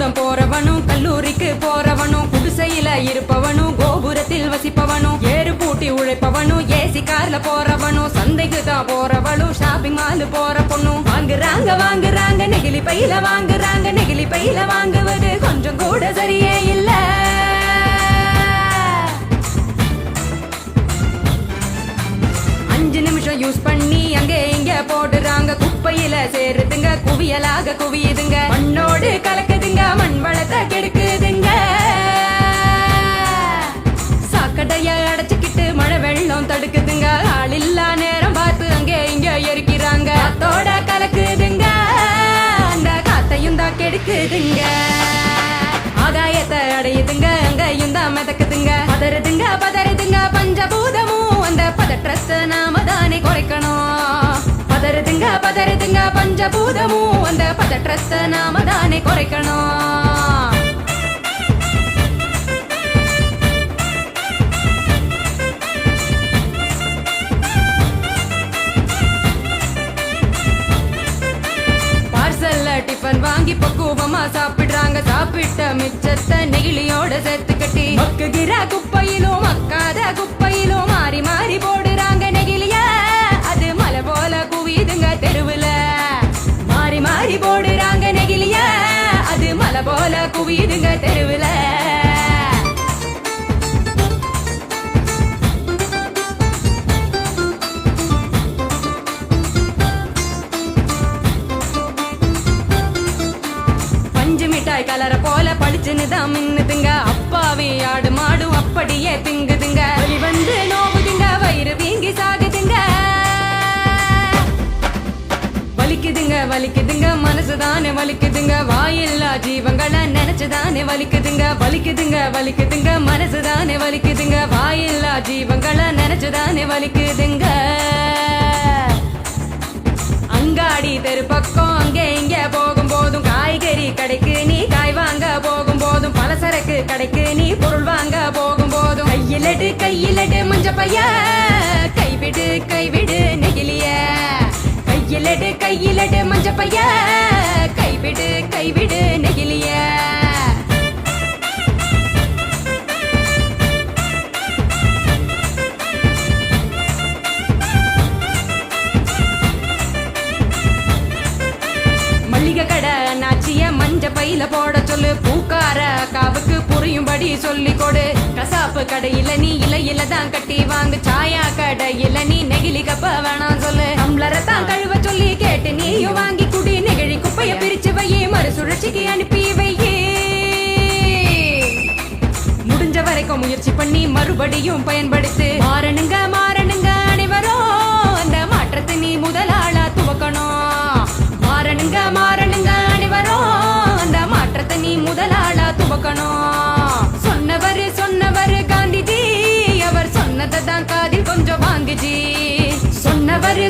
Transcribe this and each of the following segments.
பள்ளிக்கூடம் போறவனும் கல்லூரிக்கு போறவனும் குடிசையில இருப்பவனும் கோபுரத்தில் வசிப்பவனும் ஏறு பூட்டி உழைப்பவனும் ஏசி கார்ல போறவனும் சந்தைக்கு தான் போறவளும் ஷாப்பிங் மால் போற பொண்ணும் வாங்குறாங்க நெகிழி பையில வாங்குறாங்க நெகிழி பையில வாங்குவது கொஞ்சம் கூட சரியே இல்ல. யூஸ் பண்ணி அங்கே இங்க போடுறாங்க குப்பையில சேருதுங்க குவியலாக குவியுதுங்க மண்ணோடு கலக்குதுங்க மண் வளத்தை கெடுக்குதுங்க. சாக்கடைய அடைச்சுக்கிட்டு மழை வெள்ளம் தடுக்குதுங்க ஆள் இல்லா நேரம் பார்த்து அங்கே இங்க எரிக்கிறாங்க காத்தோட கலக்குதுங்க அந்த காத்தையும் தான் கெடுக்குதுங்க. ஆகாயத்தை அடையுதுங்க அங்கையும் தான் மிதக்குதுங்க பதறுதுங்க பஞ்சபூதமும் அந்த பதற்றத்தை நாம தானே குறைக்கணும். பதறுதுங்க பஞ்சபூதமும் அந்த பதற்றத்தை நாம தானே குறைக்கணும். டிஃபன் வாங்கி பக்குவமா சாப்பிடுறாங்க சாப்பிட்ட மிச்சத்தை நெகிழியோட சேர்த்து கட்டி மக்குகிற குப்பையிலும் மக்காத குப்பையிலும் மாறி மாறி போடுறாங்க நெகிழிய அது மலை போல குவியுதுங்க தெருவுல மாறி மாறி போடுறாங்க நெகிழிய அது மலை போல குவியுதுங்க தெருவுல. கலர போல பளிச்சுன்னு தான் மின்னுதுங்க அப்பாவே ஆடு மாடும் அப்படியே திங்குதுங்க வலி வந்து நோவுதுங்க வயிறு வீங்கி சாகுதுங்க வலிக்குதுங்க மனசுதானே வலிக்குதுங்க வாயில்லா ஜீவங்களை நினைச்சுதானே வலிக்குதுங்க மனசுதானே வலிக்குதுங்க வாயில்லா ஜீவங்களை நினைச்சுதானே வலிக்குதுங்க. அங்காடி தெரு பக்கம் அங்கே இங்க போகும் போதும் காய்கறி கடைக்கு நீ காய் வாங்க போகும் போதும் பலசரக்கு கடைக்கு நீ பொருள் வாங்க போகும் போதும் கையிலடு மஞ்ச பைய கைவிடு நெகிழிய கையிலடு மஞ்ச பைய கைவிடு நெகிழிய. கடை நாச்சிய மஞ்ச பையில போட சொல்லு பூக்கார காவுக்கு புரியும்படி சொல்லி கொடு கசாப்பு கடையில நீ இலையில தான் கட்டி வாங்கு சாயா கடையில நீ நெகிழி கப்ப வேணாம் சொல்லு டம்ளரை தான் கழுவ சொல்லி கேட்டு நீயும் வாங்கி குடி நெகிழி குப்பைய பிரிச்சு வையே மறுசுழற்சிக்கு அனுப்பி வையே. முடிஞ்ச வரைக்கும் முயற்சி பண்ணி மறுபடியும் பயன்படுத்து மாறணுங்க அனைவரும் அந்த மாற்றத்தை நீ முதலாளா துவக்கணும். மாறணுங்க அனைவரும் அந்த மாற்றத்தை நீ முதலாளா துவக்கணும். சொன்னவர் காந்திஜி அவர் சொன்னதை தான் காதில் கொஞ்சம் வாங்குஜி சொன்னவர்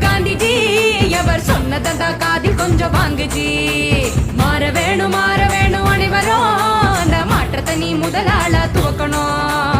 காந்திஜி அவர் சொன்னதை தான் காதில் கொஞ்சம் வாங்குஜி. மாற வேணும் அனைவரும் அந்த மாற்றத்தை நீ முதலாளா துவக்கணும்.